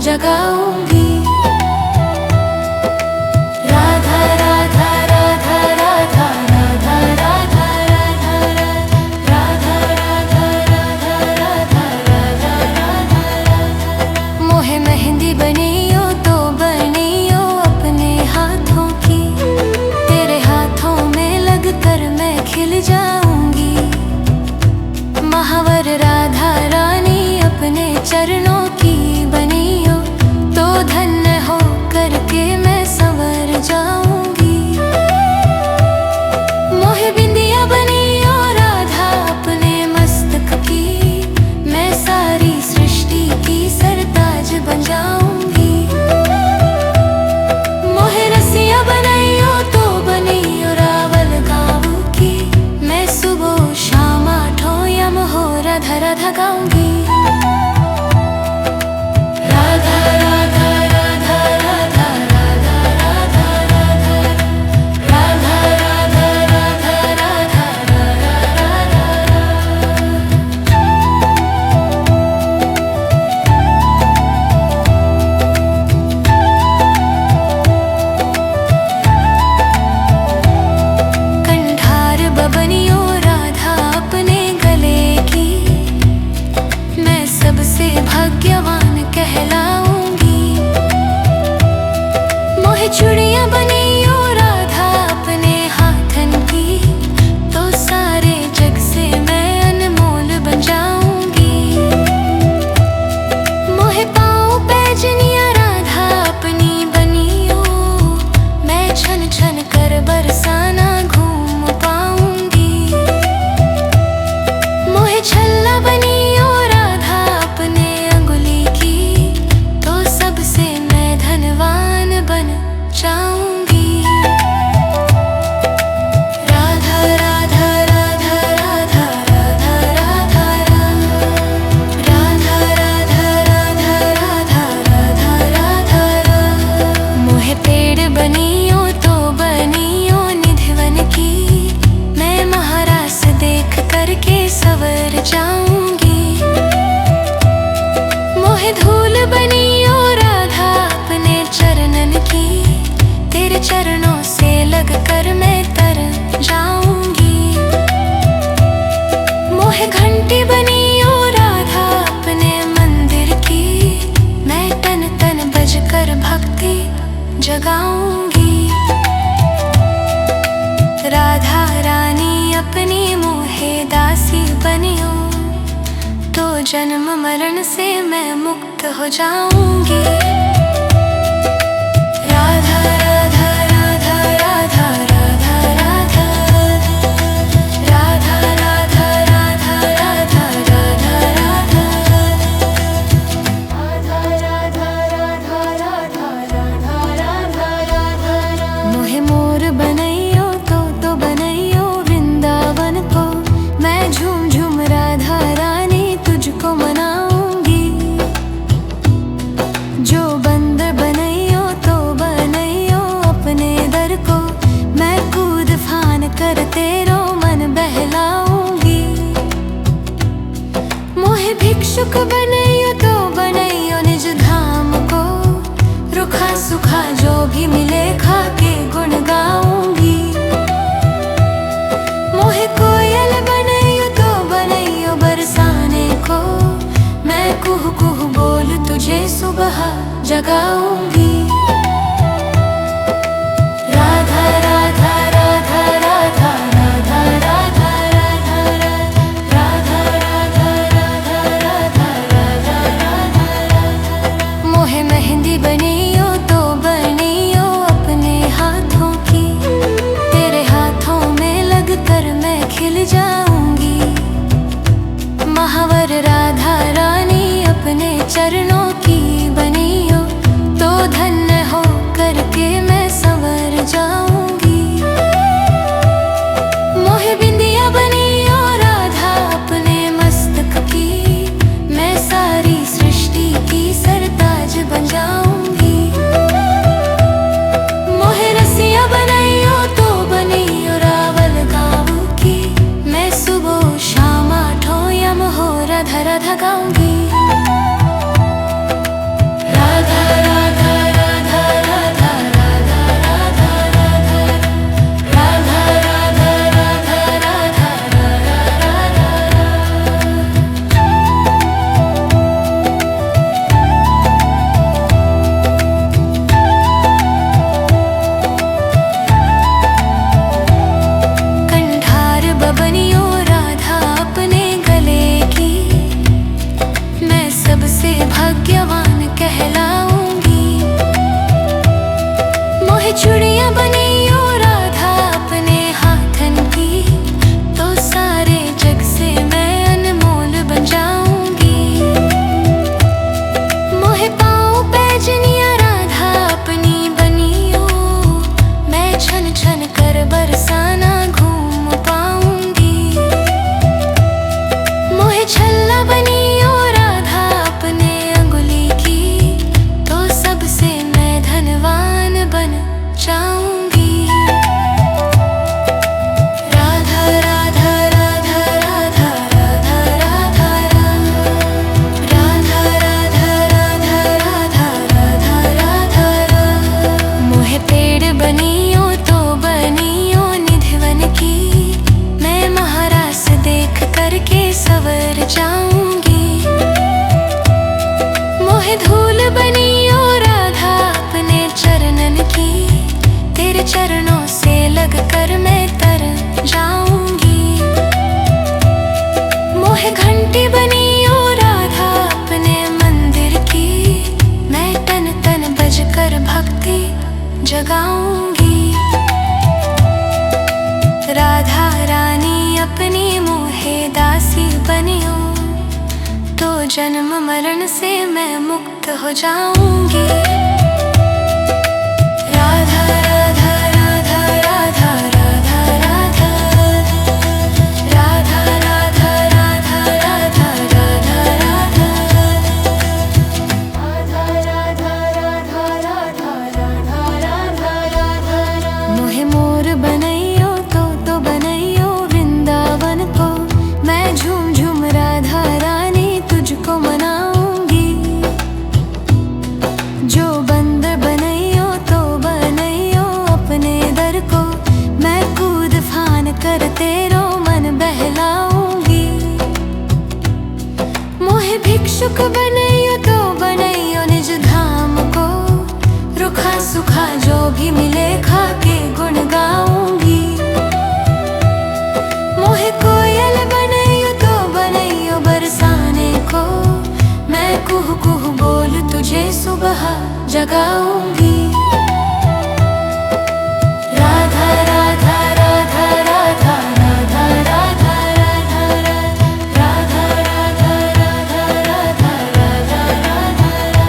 जगाऊंगी। राधा राधा राधा राधा राधा राधा राधा राधा राधा राधा राधा राधा। मोहे मेहंदी बनियो तो बनियो अपने हाथों की, तेरे हाथों में लगकर मैं खिल जाऊंगी। महावर राधा रानी अपने चरणों की बनियो तो धन्य हो करके मैं संवर जाऊंगी। मोहे बिंदिया बनियो राधा अपने मस्तक की, मैं सारी सृष्टि की सरताज बन जाऊंगी। मोहे रसिया बनियो तो बनियो रावल गाँव की, मैं सुबह शाम आठों यम हो राधा राधा गाऊंगी। राधा राधा राधा राधा राधा राधा राधा राधा राधा राधा कंठार बबनियो राधा अपने गले की, मैं सबसे भाग्यवान कहलाऊंगी। मोहे चूड़ियां बनियो राधा अपने हाथन की, तो सारे जग से मैं अनमोल बन जाऊंगी। मोहे पाँव पैजनिया राधा अपनी बनियो, मैं छन छन कर बरसाना घूम पाऊंगी। मोहे छल्ला बनियो राधा अपने अंगुली की, तो सबसे मैं धनवान बन जाऊंगी। राधा राधा राधा राधा राधा राधा राधा राधा राधा राधा राधा राधा। मोहे पेड़ बनियो तो बनियो निधिवन की, मैं महारास देख करके सवर जाऊंगी। मोहे धूल बनियो राधा अपने चरणन की, तेरे चरणों से लगकर मैं तर जाऊंगी। मोहे घंटी बनियो राधा अपने मंदिर की, मैं तन तन बजकर भक्ति जगाऊंगी। राधा रानी अपनी मोहे दासी बनियो, तो जन्म मरण से मैं मुक्त हो जाऊंगी। राधा राधा राधा राधा राधा राधा राधा राधा राधा राधा राधा राधा। मोहे मोर बनइयो तो बनइयो वृंदावन को, मैं झूम झूम राधा रानी तुझको मनाऊंगी। जो बंदर बनइयो तो बनइयो अपने दर को, मैं कूद फान कर तेरो मन बहलाऊंगी। मोहे भिक्षुक बनइयो तो बनइयो निज धाम को, रुखा सुखा जो भी मिले खा के गुण गाऊंगी। मोहे कोयल बनइयो तो बनइयो बरसाने को, मैं कुहू कुहू बोल तुझे सुबह जगाऊंगी। राधा राधा राधा राधा राधा राधा राधा राधा राधा राधा राधा। मोहे मेहंदी बनियो तो बनियो अपने हाथों की, तेरे हाथों में लगकर मैं खिल जाऊंगी। महावर राधा रानी अपने चरणों की बनियो, तो धन्य हो करके मैं संवर जाऊंगी। मोहे बिंदिया बनियो राधा अपने मस्तक की, मैं सारी सृष्टि की सरताज बन जाऊंगी। मोहे रसिया बनियो तो बनियो रावल गाँव की, मैं मोहे घंटी बनी ओ राधा अपने मंदिर की, मैं तन तन बजकर भक्ति जगाऊंगी। राधा रानी अपनी मोहे दासी बनियो, तो जन्म मरण से मैं मुक्त हो जाऊंगी। राधा राधा राधा राधा राधा राधा राधा राधा राधा राधा राधा राधा मोहे मोर बनैयो तो बनैयो वृंदावन को, मैं झूम झूम राधा रानी तुझको मनाऊंगी। जो बंदर बनैयो तो बनैयो अपने दर को, मैं कूद फान कर तेरो मन बहलाऊंगी। मोहे भिक्षुक बनैयो तो बनैयो निज धाम को, रुखा सुखा जो भी मिले खा के गुण गाऊंगी। मोहे कोयल बनैयो तो बनैयो बरसाने को, मैं कुहू कुहू बोल तुझे सुबह जगाऊंगी। राधा राधा राधा राधा राधा राधा राधा राधा राधा राधा राधा राधा।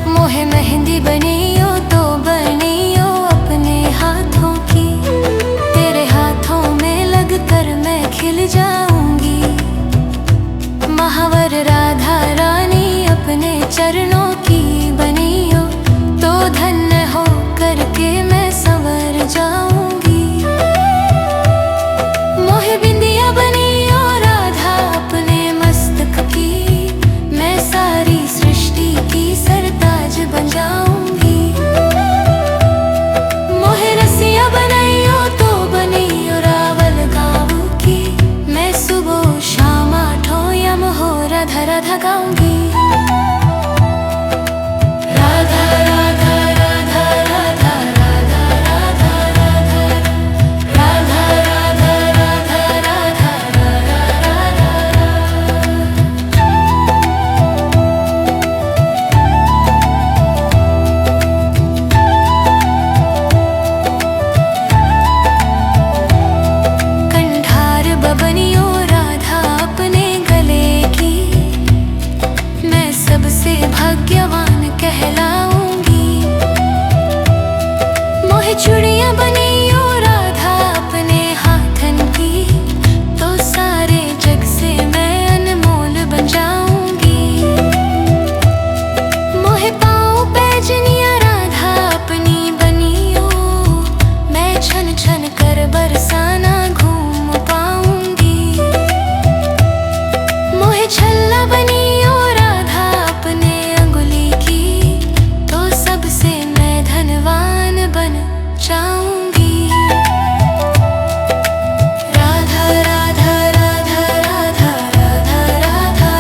मोहे मेहंदी बनियो तो बनियो अपने हाथों की, तेरे हाथों में लगकर मैं खिल जाऊंगी। महावर राधा रानी अपने चरणों की बनियो, तो धन्य हो करके मैं संवर जाऊंगी। मोहे बिंदिया बनियो राधा अपने मस्तक की, मैं सारी सृष्टि की सरताज बन जाऊंगी। मोहे रसिया बनैयो तो बनियो रावल गाँव की, मैं सुबह शाम आठों यम हो राधा राधा गाऊंगी। राधा राधा राधा राधा राधा राधा राधा राधा राधा राधा कंठार बबनियो राधा अपने गले की, मैं सबसे भाग्यवान कहलाऊंगी। मोहे चूड़ियां बनियो राधा अपने हाथन की, तो सारे जग से मैं अनमोल बन जाऊंगी। मोहे पाँव पैजनिया राधा अपनी बनियो, मैं छन छन कर बरसाना घूम पाऊंगी। मोहे छल्ला बनियो राधा अपने अंगुली की, तो सबसे मैं धनवान बन जाऊंगी। राधा राधा राधा राधा राधा राधा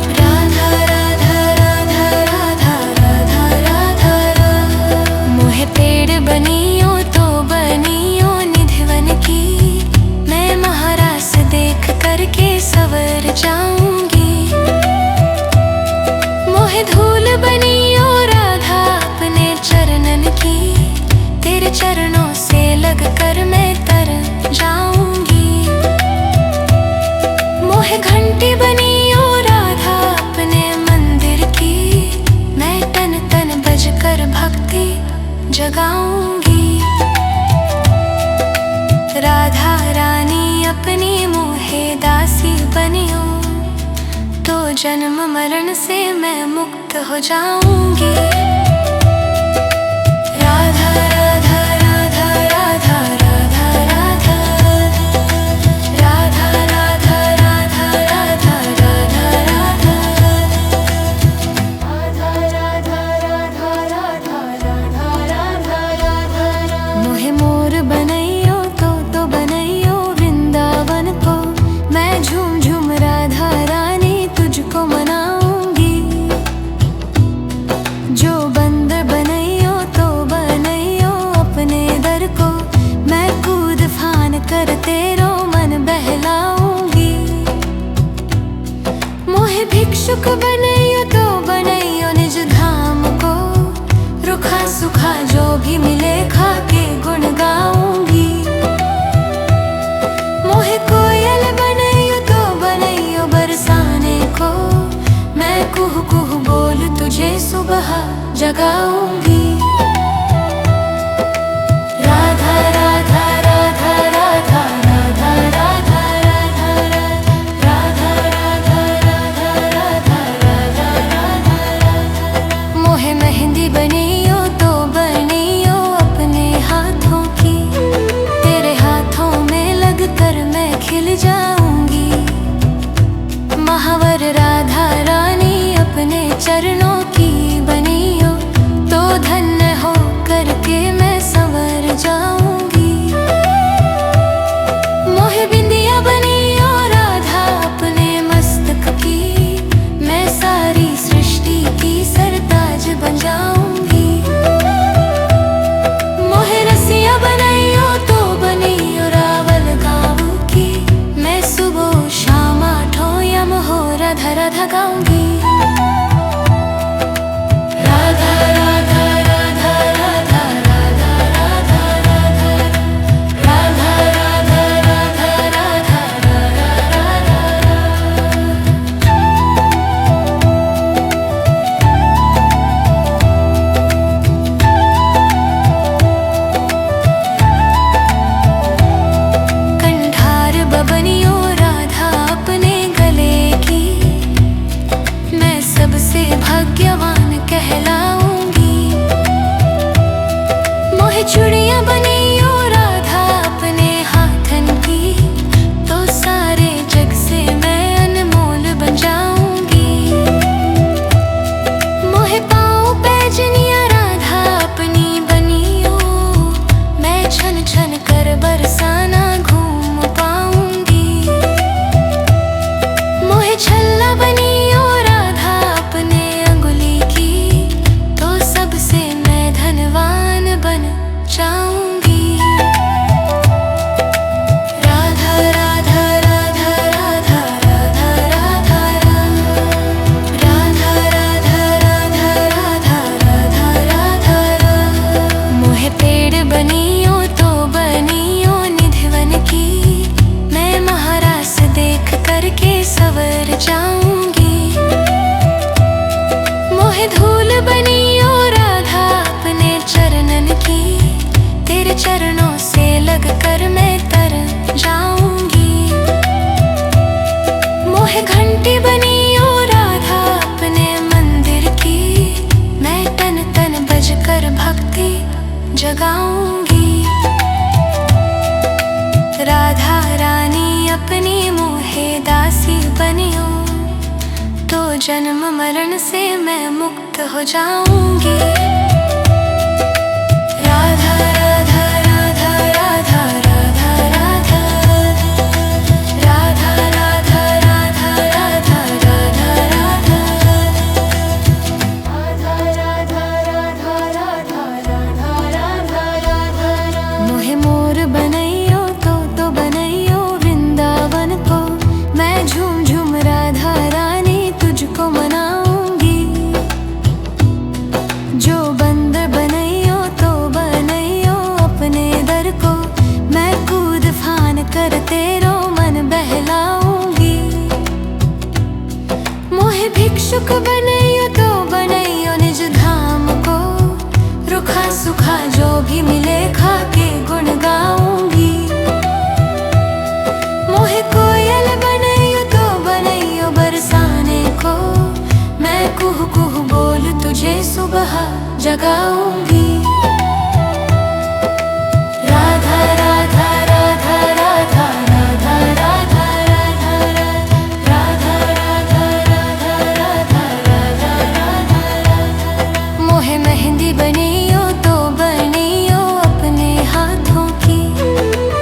राधा राधा राधा राधा राधा राधा। मोहे पेड़ बनियो तो बनियो निधिवन की, मैं महारास देख करके सवर जाऊंगी। मोहे धूल बनियो राधा अपने चरणन की, तेरे चरणों से लग कर मैं तर जाऊंगी। मोहे घंटी बनियो राधा अपने मंदिर की, मैं तन तन बजकर भक्ति जगाऊंगी। राधा रानी अपनी मोहे दासी बनियो, तो जन्म मरण से मैं मुक्त हो जाऊंगी। राधा राधा राधा राधा राधा राधा राधा राधा राधा राधा राधा राधा मोहे मोर बनैयो तो बनैयो वृंदावन को, मैं झूम झूम राधा रानी तुझको मनाऊंगी। जो बंदर बनैयो तो बनैयो अपने दर को, मैं कूद फान कर तेरो मन बहलाऊंगी। भिक्षुक बनैयो तो बनैयो निज धाम को, रुखा सुखा जो भी मिले खा के गुण गाऊंगी। मोहे कोयल बनैयो तो बनैयो बरसाने को, मैं कुहू कुहू बोल तुझे सुबह जगाऊंगी। राधा राधा राधा राधा राधा राधा राधा राधा राधा राधा राधा राधा। मोहे मेहंदी बनियो तो बनियो अपने हाथों की, तेरे हाथों में लगकर मैं खिल जाऊंगी। महावर राधा रानी अपने चरणों की बनियो तो धन्य हो करके मैं संवर जाऊंगी। मोहे बिंदिया बनियो राधा अपने मस्तक की, मैं सारी सृष्टि की सरताज बन जाऊंगी। मोहे रसिया बनैयो तो बनियो रावल गाँव की, मैं सुबह शाम आठों यम हो राधा राधा गाऊंगी। राधा राधा राधा राधा राधा राधा राधा राधा राधा राधा राधा राधा। कंठार बबनियो राधा अपने गले की, मैं सबसे भाग्यवान कहलाऊंगी। मोहे चूड़ियां बनियो राधा अपने हाथन की, तो सारे जग से मैं अनमोल बन जाऊंगी। मोहे पाँव पैजनिया राधा अपनी बनियो, मैं छन छन कर बरसाना घूम पाऊंगी। मोहे छल्ला बनियो राधा अपने अंगुली की, तो सबसे मैं धनवान बन जाऊंगी। राधा राधा राधा राधा राधा राधा राधा राधा राधा राधा राधा राधा। मोहे पेड़ बनियो तो बनियो निधिवन की, मैं महारास देख करके सवर जाऊंगी। मोहे धूल बनियो राधा अपने चरणन की, तेरे चरणों से लग कर मैं तर जाऊंगी। मोहे घंटी बनियो राधा अपने मंदिर की, मैं तन तन बज कर भक्ति जगाऊंगी। राधा रानी अपनी मोहे दासी बनियो तो जन्म मरण से मैं मुक्त हो जाऊंगी। राधा राधा राधा राधा राधा राधा राधा राधा राधा राधा राधा राधा राधा राधा। मोहे मोर बनैयो तो बनैयो वृंदावन को, मैं झूम झूम राधा रानी तुझको मनाऊंगी। जो बंदर बनैयो तो बनैयो अपने दर को, मैं कूद फान कर तेरो मन बहलाऊंगी। मोहे भिक्षुक बनैयो तो बनैयो निज धाम को, रुखा सुखा जो भी मिले खा के गुण गाऊंगी। मोहे कोयल बनैयो तो बनैयो बरसाने को, मैं कुहू कुहू बोल तुझे सुबह जगाऊंगी। राधा राधा राधा राधा राधा राधा राधा राधा राधा राधा राधा राधा। मोहे मेहंदी बनियो तो बनियो अपने हाथों की,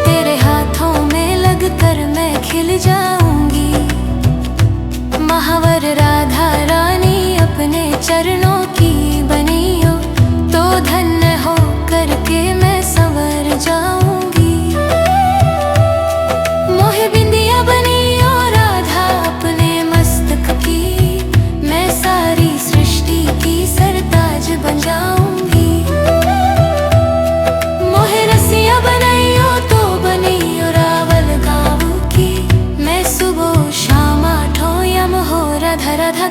तेरे हाथों में लगकर मैं खिल जाऊंगी। महावर राधा रानी अपने चरणों की बनियो तो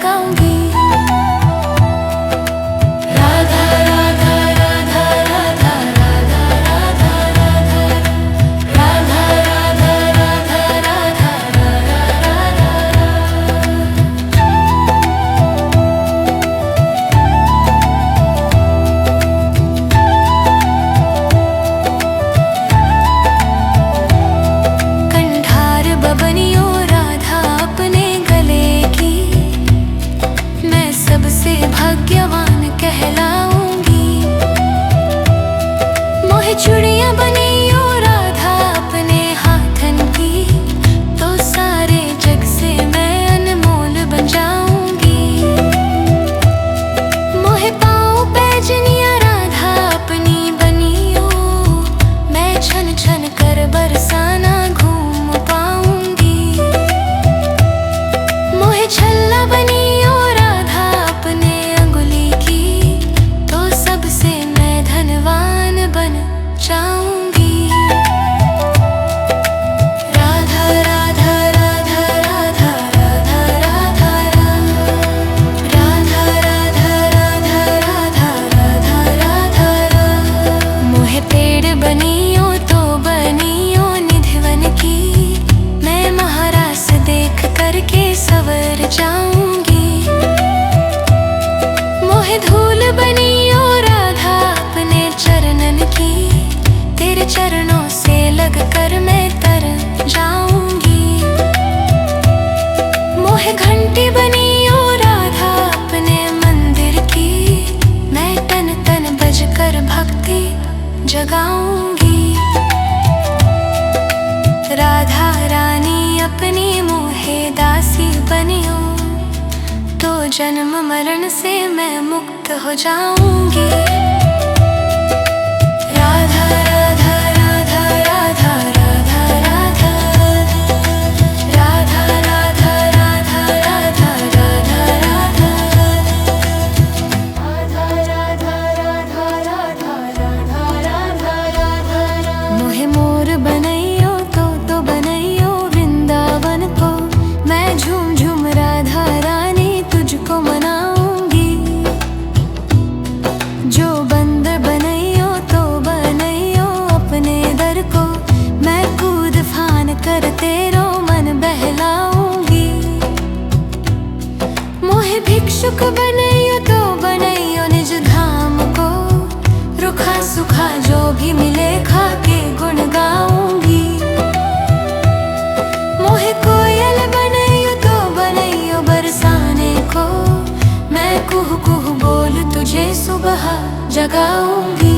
गाऊंगी। राधा राधा राधा राधा राधा राधा राधा राधा राधा राधा कंधार बबनियों राधा अपने गले की, मैं सबसे भाग्यवान कहलाऊंगी। मोहे चूड़ियां बनियो राधा अपने हाथन की, तो सारे जग से मैं अनमोल बन जाऊंगी। मोहे पाँव पैजनिया राधा अपनी बनियो, मैं छन छन कर बरसाना घूम पाऊंगी। मोहे छल्ला बनियो राधा अपने अंगुली की, तो सबसे मैं धनवान बन जाऊंगी। राधा राधा राधा राधा राधा राधा राधा राधा राधा राधा राधा राधा। मोहे पेड़ बनियो तो बनियो निधिवन की, मैं महारास देख करके सवर जाऊंगी। मोहे धूल बनियो राधा अपने चरणन की, तेरे चरणों से लग कर मैं तर जाऊंगी। मोहे घंटी बनियो राधा अपने मंदिर की, मैं तन तन बज कर भक्ति जगाऊंगी। राधा रानी अपनी मोहे दासी बनियो, तो जन्म मरण से मैं मुक्त हो जाऊंगी। राधा राधा राधा राधा राधा राधा राधा राधा राधा राधा राधा राधा राधा। मोहे मोर बनैयो तो बनैयो वृंदावन को, मैं झूम झूम राधा रानी तुझको मनाऊंगी। जो बंदर बनैयो तो बनैयो अपने दर को, मैं कूद फान कर तेरो मन बहलाऊंगी। मोहे भिक्षुक बनैयो तो बनैयो निज धाम को, रुखा सुखा जो भी मिले खा के गुण गाऊंगी। मोहे कोयल बनैयो तो बनैयो बरसाने को, मैं कुहू कुहू बोल तुझे सुबह जगाऊंगी।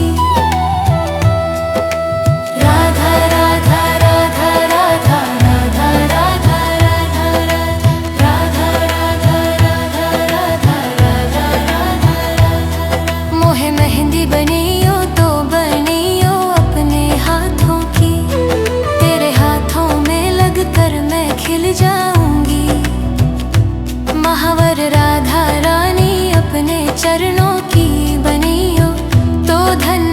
राधा राधा राधा राधा राधा राधा राधा राधा राधा राधा राधा राधा। मोहे मेहंदी बनियो तो बनियो अपने हाथों की, तेरे हाथों में लग कर मैं खिल जाऊंगी। महावर राधा रानी अपने चरणों की बनियो, तो धन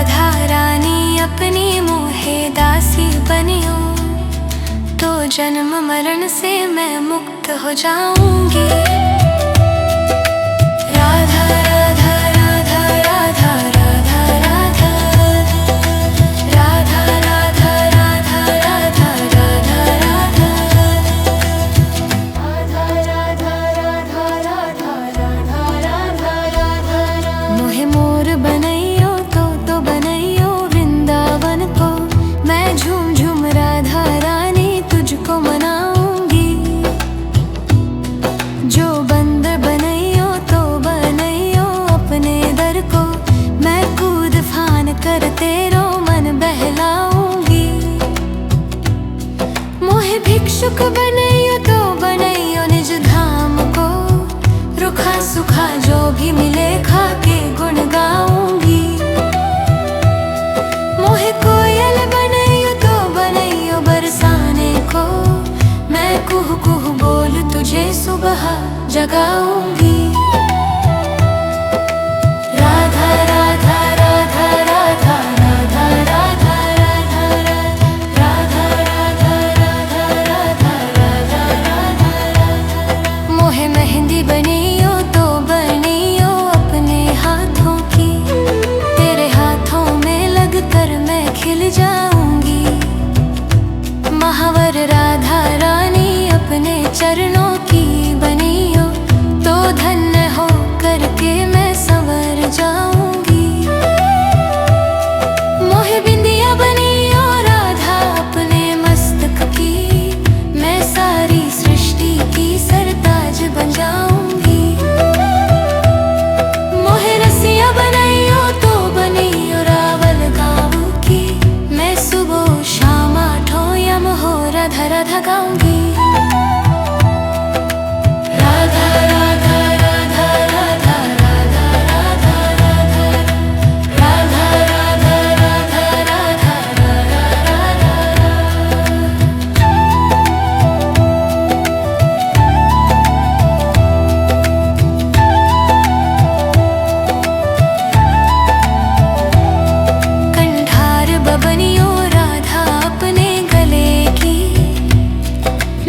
राधा रानी अपनी मोहे दासी बनियो, तो जन्म मरण से मैं मुक्त हो जाऊंगी। राधा राधा राधा राधा राधा राधा राधा राधा राधा राधा राधा राधा। मोहे मोर बनैयो तो बनैयो वृंदावन को, मैं झूम झूम राधा रानी तुझको मनाऊंगी। जो बंदर बनैयो तो बनैयो अपने दर को, मैं कूद फान कर तेरो मन बहलाऊंगी। मोहे भिक्षुक बनैयो तो बनैयो निज धाम को, रुखा सुखा जो भी मिले खा के गुण गाऊंगी। मोहे कोयल बनैयो तो बनैयो बरसाने को, मैं कुहू कुहू बोल तुझे सुबह जगाऊंगी। राधा राधा राधा राधा राधा राधा राधा राधा राधा राधा राधा राधा। मोहे मेहंदी बनियो तो बनियो अपने हाथों की, तेरे हाथों में लगकर मैं खिल जाऊंगी। महावर राधा रानी अपने चरणों की बनियो, तो धन्य हो करके मैं संवर जाऊंगी। मोहे बिंदिया बनियो राधा अपने मस्तक की, मैं सारी सृष्टि की सरताज बन जाऊंगी। मोहे रसिया बनैयो तो बनियो रावल गाँव की, मैं सुबह शाम आठों यम हो राधा राधा गाऊंगी। राधा राधा राधा राधा राधा राधा राधा राधा राधा राधा राधा कंठार बबनियो राधा अपने गले की,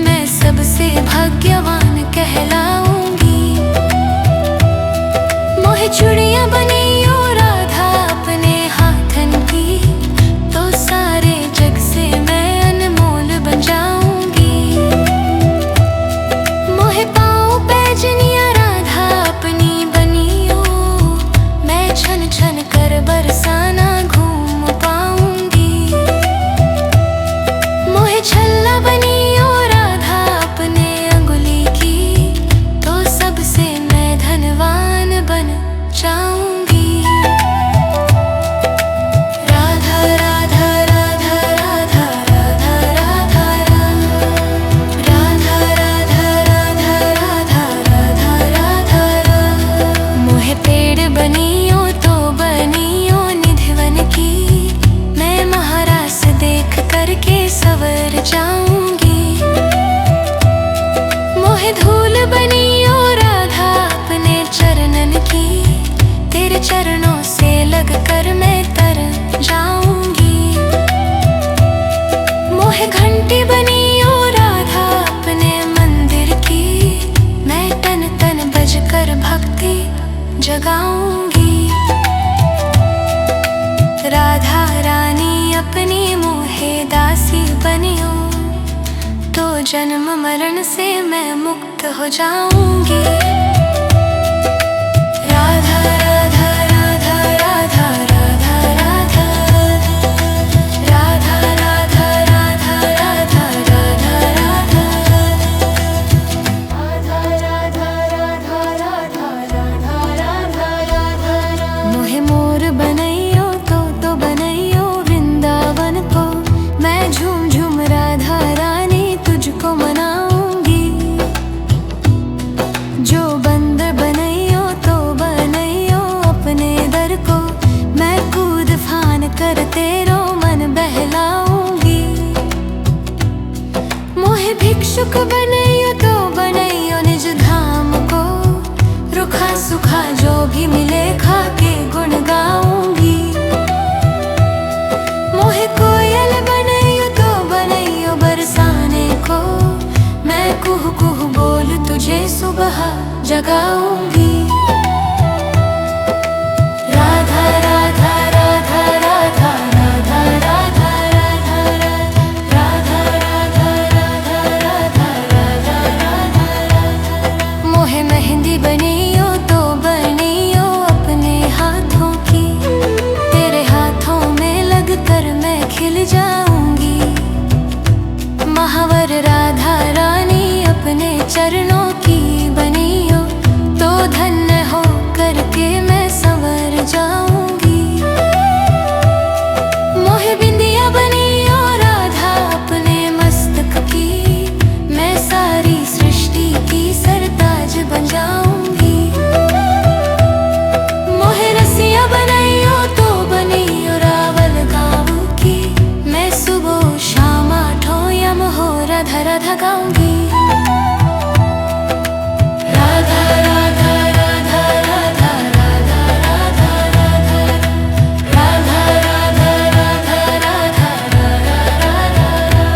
मैं सबसे भाग्यवान कहलाऊंगी। मोहे चूड़ियां बनियो राधा अपने हाथन की, तो सारे जग से मैं अनमोल बन जाऊंगी। मोहे पाँव पैजनिया राधा अपनी बनियो, मैं छन छन कर बरसाना घूम पाऊंगी। मोहे छल्ला बनियो राधा अपने अंगुली की, तो सबसे मैं धनवान बन जाऊंगी। राधा राधा राधा राधा राधा राधा राधा राधा राधा राधा राधा राधा। मोहे पेड़ बनियो तो बनियो निधिवन की, मैं महारास देख करके सवर जाऊंगी। मोहे धूल बनियो राधा अपने चरणन की, तेरे चरणों से लग कर मैं तर जाऊंगी। मोहे घंटी बनियो राधा अपने मंदिर की, मैं तन तन बज कर भक्ति जगाऊंगी। राधा रानी अपनी मोहे दासी बनियो, तो जन्म मरण से मैं मुक्त हो जाऊंगी। राधा राधा राधा राधा राधा राधा राधा राधा राधा राधा राधा राधा राधा। मोहे मोर बनैयो तो बनैयो वृंदावन को, मैं झूम झूम राधा रानी तुझको मनाऊंगी। जो बंदर बनैयो तो बनैयो अपने दर को, मैं कूद फान कर तेरो मन बहलाऊंगी। मोहे भिक्षुक बनैयो तो बनैयो निज धाम को, रुखा सुखा जो भी मिले खा के गुण गाऊंगी। सुबह जगाऊंगी। राधा राधा राधा राधा राधा राधा राधा राधा राधा राधा राधा राधा। मोहे मेहंदी बनियो तो बनियो अपने हाथों की, तेरे हाथों में लगकर मैं खिल जाऊंगी। महावर राधा रानी अपने चरणों की बनियो तो धन्य हो करके मैं संवर जाऊंगी। मोहे बिंदिया बनियो राधा अपने मस्तक की, मैं सारी सृष्टि की सरताज बन जाऊंगी। मोहे रसिया बनियो तो बनियो रावल गाँव की, मैं सुबह शाम आठों यम हो राधा राधा गाऊंगी। राधा राधा राधा राधा राधा राधा राधा राधा राधा राधा राधा।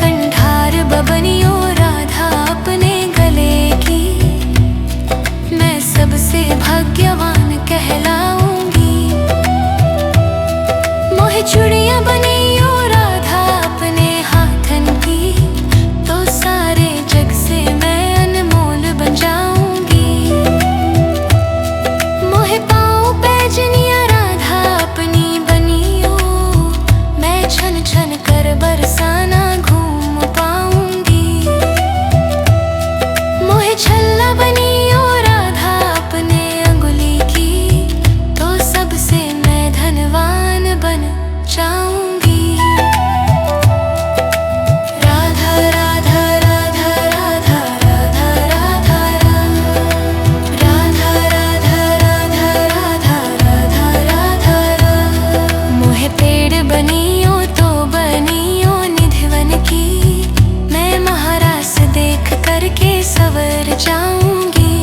कंठार बबनियो राधा अपने गले की, मैं सबसे भाग्यवान कहलाऊंगी। मोहे चूड़ियां बनियो राधा अपने हाथन की, तो सारे जग से मैं अनमोल बन जाऊंगी। मोहे पाँव पैजनिया राधा अपनी बनियो, मैं छन छन कर बरसाना घूम पाऊंगी। मोहे छल्ला बनियो राधा अपने अंगुली की, तो सबसे मैं धनवान बन जाऊंगी। राधा राधा राधा राधा राधा राधा राधा राधा राधा राधा राधा राधा। मोहे पेड़ बनियो तो बनियो निधिवन की, मैं महारास देख करके सवर जाऊंगी।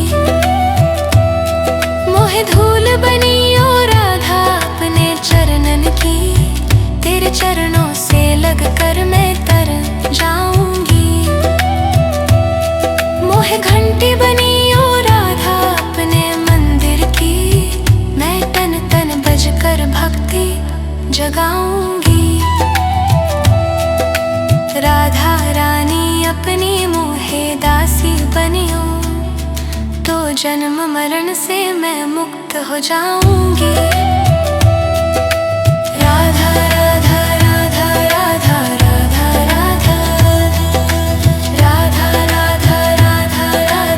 मोहे धूल बनियो राधा अपने चरणन की, तेरे चरणों से लग कर मैं तर जाऊंगी। मोहे घंटी बनियो राधा अपने मंदिर की, मैं तन तन बजकर भक्ति जगाऊंगी। राधा रानी अपनी मोहे दासी बनियो, तो जन्म मरण से मैं मुक्त हो जाऊंगी। राधा राधा राधा राधा राधा राधा राधा राधा राधा राधा राधा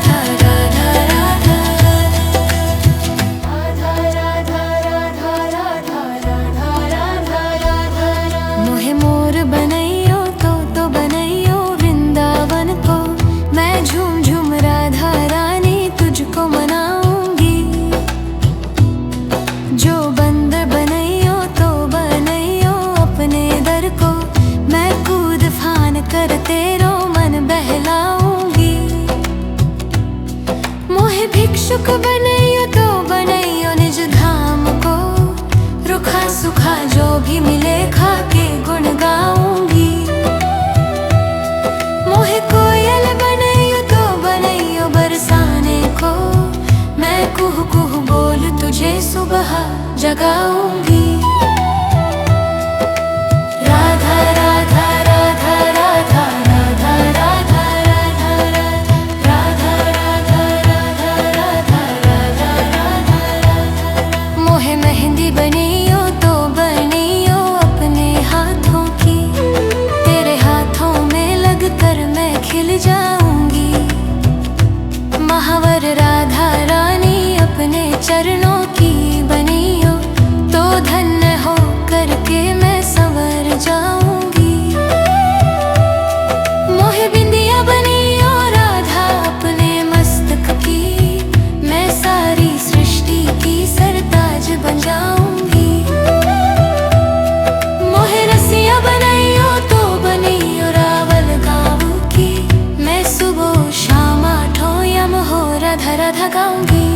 राधा राधा राधा। मोहे मोर बनैयो तो बनैयो वृंदावन को, मैं झूम झूम राधा रानी तुझको मनाऊंगी। जो बंदर बनैयो तो बनैयो अपने दर को, मैं कूद फान कर तेरो मन बहलाऊंगी। मोहे भिक्षुक बनैयो तो बनैयो निज धाम को, रुखा सुखा जो भी मिले खा के गुण गाऊंगी। मोहे कोयल बनैयो तो बनैयो बरसाने को, मैं कुहू कुहू बोल तुझे सुबह जगाऊंगी। राधा राधा राधा राधा राधा राधा राधा राधा राधा राधा राधा राधा। मोहे मेहंदी बनियो तो बनियो अपने हाथों की, तेरे हाथों में लगकर मैं खिल जाऊंगी। महावर राधा रानी अपने चरणों की बनियो, तो धन्य हो करके मैं संवर जाऊंगी। मोहे बिंदिया बनियो राधा अपने मस्तक की, मैं सारी सृष्टि की सरताज बन जाऊंगी। मोहे रसिया बनियो तो बनियो रावल गाँव की, मैं सुबह शाम आठों यम हो राधा राधा गाऊंगी।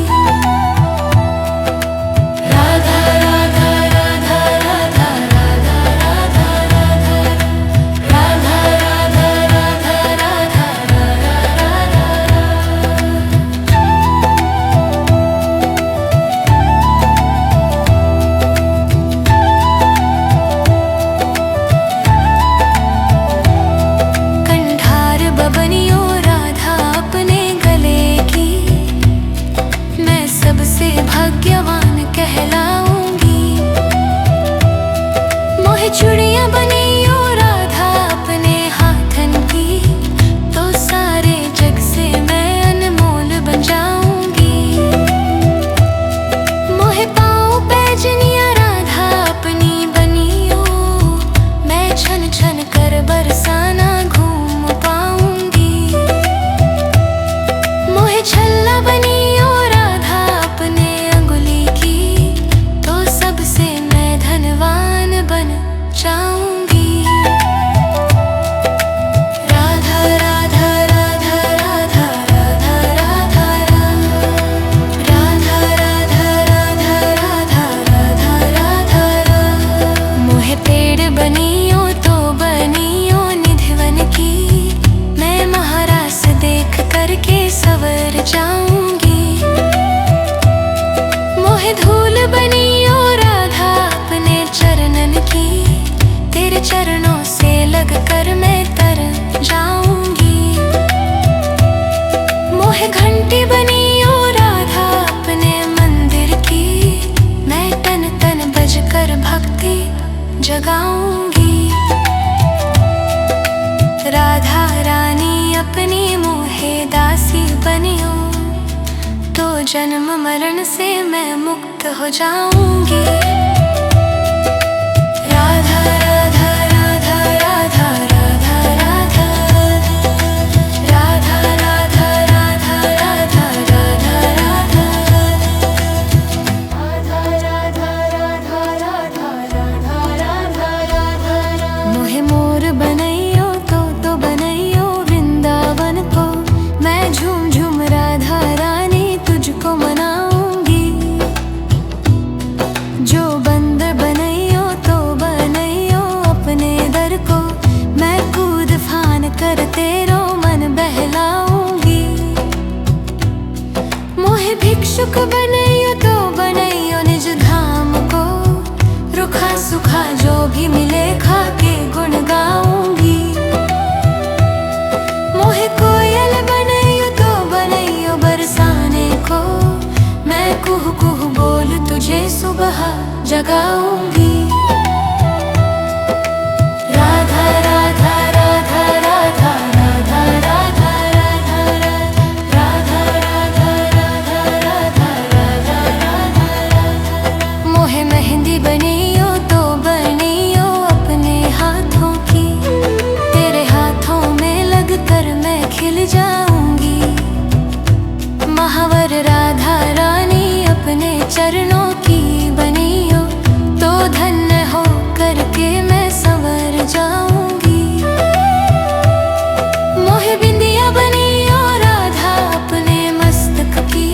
राधा रानी अपनी मोहे दासी बनियो, तो जन्म मरण से मैं मुक्त हो जाऊंगी। राधा राधा राधा राधा राधा राधा राधा राधा राधा राधा राधा राधा मोहे मोर बनैयो तो बनैयो वृंदावन को, मैं झूम झूम राधा रानी तुझको मनाऊंगी। जो बंदर बनैयो तो बनैयो अपने दर को, मैं कूद फान कर तेरो मन बहलाऊंगी। मोहे भिक्षुक बनैयो तो बनैयो निज धाम को, रुखा सुखा जो भी मिले खा के गुण गाऊंगी। मोहे कोयल बनैयो तो बनैयो बरसाने को, मैं कुहू कुहू बोल तुझे सुबह जगाऊंगी। राधा राधा राधा राधा राधा राधा राधा राधा राधा राधा राधा राधा राधा। मोहे मेहंदी बनियो तो बनियो अपने हाथों की, तेरे हाथों में लगकर मैं खिल जाऊंगी। महावर राधा रानी अपने चरणों की बनियो, तो धन्य हो करके मैं संवर जाऊंगी। मोहे बिंदिया बनियो राधा अपने मस्तक की,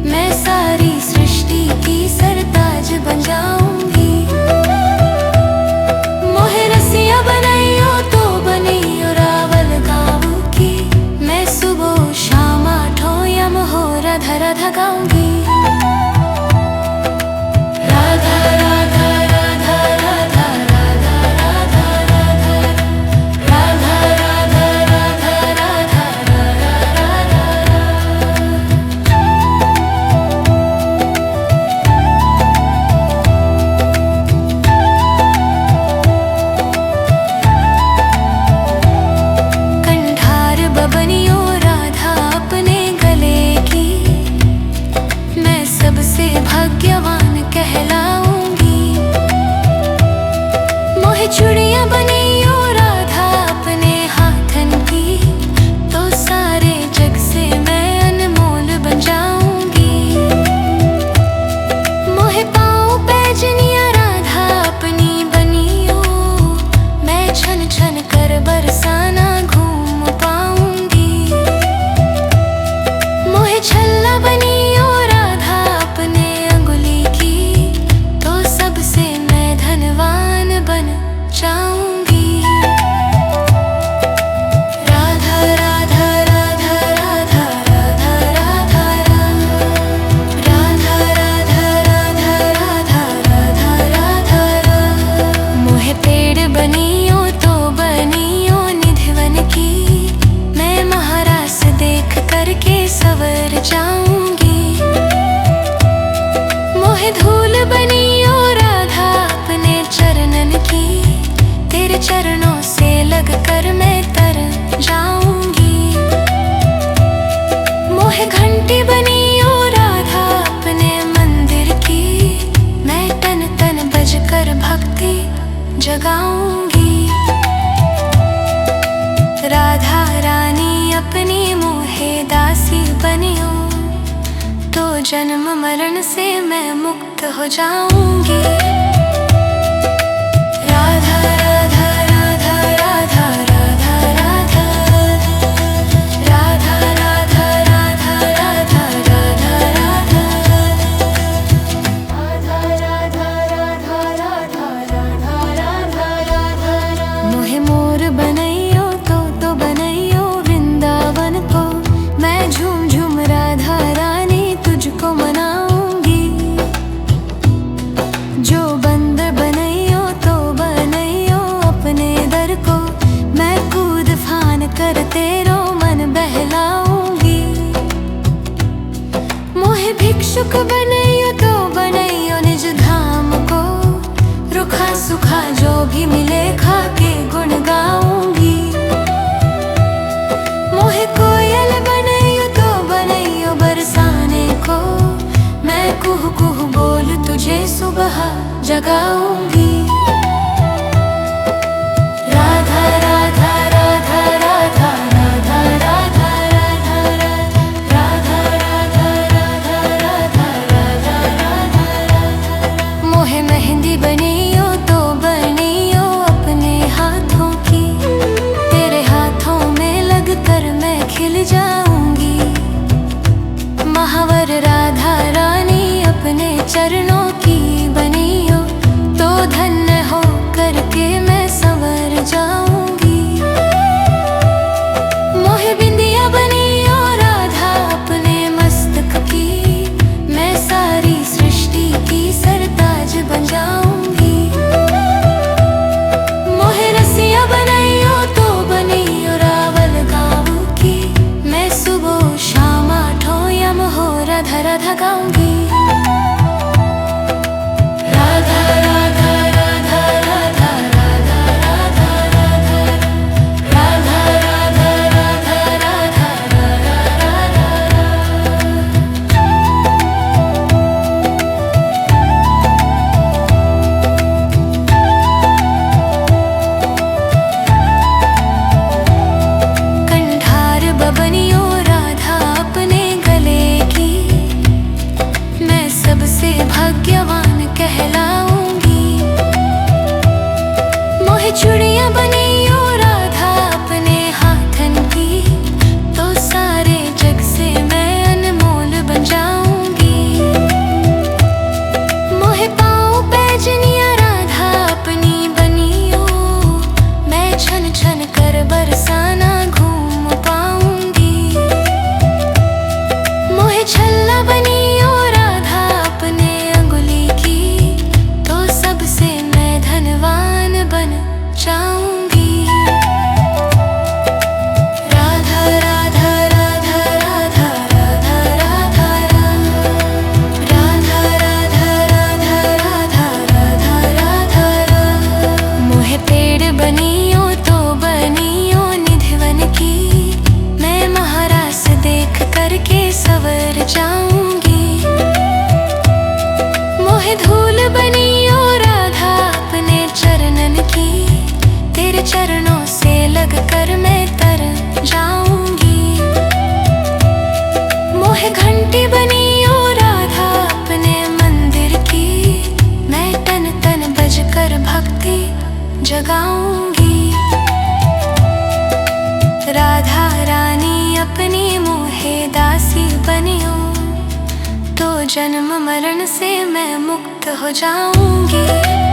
मैं सारी सृष्टि की सरताज बन जाऊंगी। मोहे रसिया बनैयो तो बनियो रावल गाँव की, मैं सुबह शाम आठों यम हो राधा राधा गाऊंगी। राधा राधा राधा राधा राधा राधा राधा राधा राधा राधा राधा कंठार बबनियो राधा अपने गले की, मैं सबसे भाग्यवान कहलाऊंगी। मोहे चूड़ियां बनियो राधा अपने हाथन की, तो सारे जग से मैं अनमोल बन जाऊंगी। मोहे पाँव पैजनिया राधा अपनी बनियो, मैं छन छन कर बरसाना घूम पाऊंगी। मोहे छल्ला बनियो राधा अपने अंगुली की, तो सबसे मैं धनवान बन जाऊंगी। राधा राधा राधा राधा राधा राधा राधा राधा राधा राधा राधा राधा राधा। मोहे पेड़ बनियो तो बनियो निधिवन की, मैं महारास देख करके सवर जाऊंगी। मोहे धूल बनियो राधा अपने चरणन की, तेरे चरणों से लग कर मैं तर जाऊंगी। मोहे घंटी बनियो राधा अपने मंदिर की, मैं तन तन बज कर भक्ति जगाऊंगी। राधा रानी अपनी मोहे दासी बनियो, तो जन्म मरण से मैं मुक्त हो जाऊंगी। राधा राधा राधा राधा राधा राधा राधा राधा राधा राधा राधा राधा मोहे मोर बनैयो तो बनैयो वृंदावन को, मैं झूम झूम राधा रानी तुझको मनाऊंगी। जो जन्म मरण से मैं मुक्त हो जाऊंगी।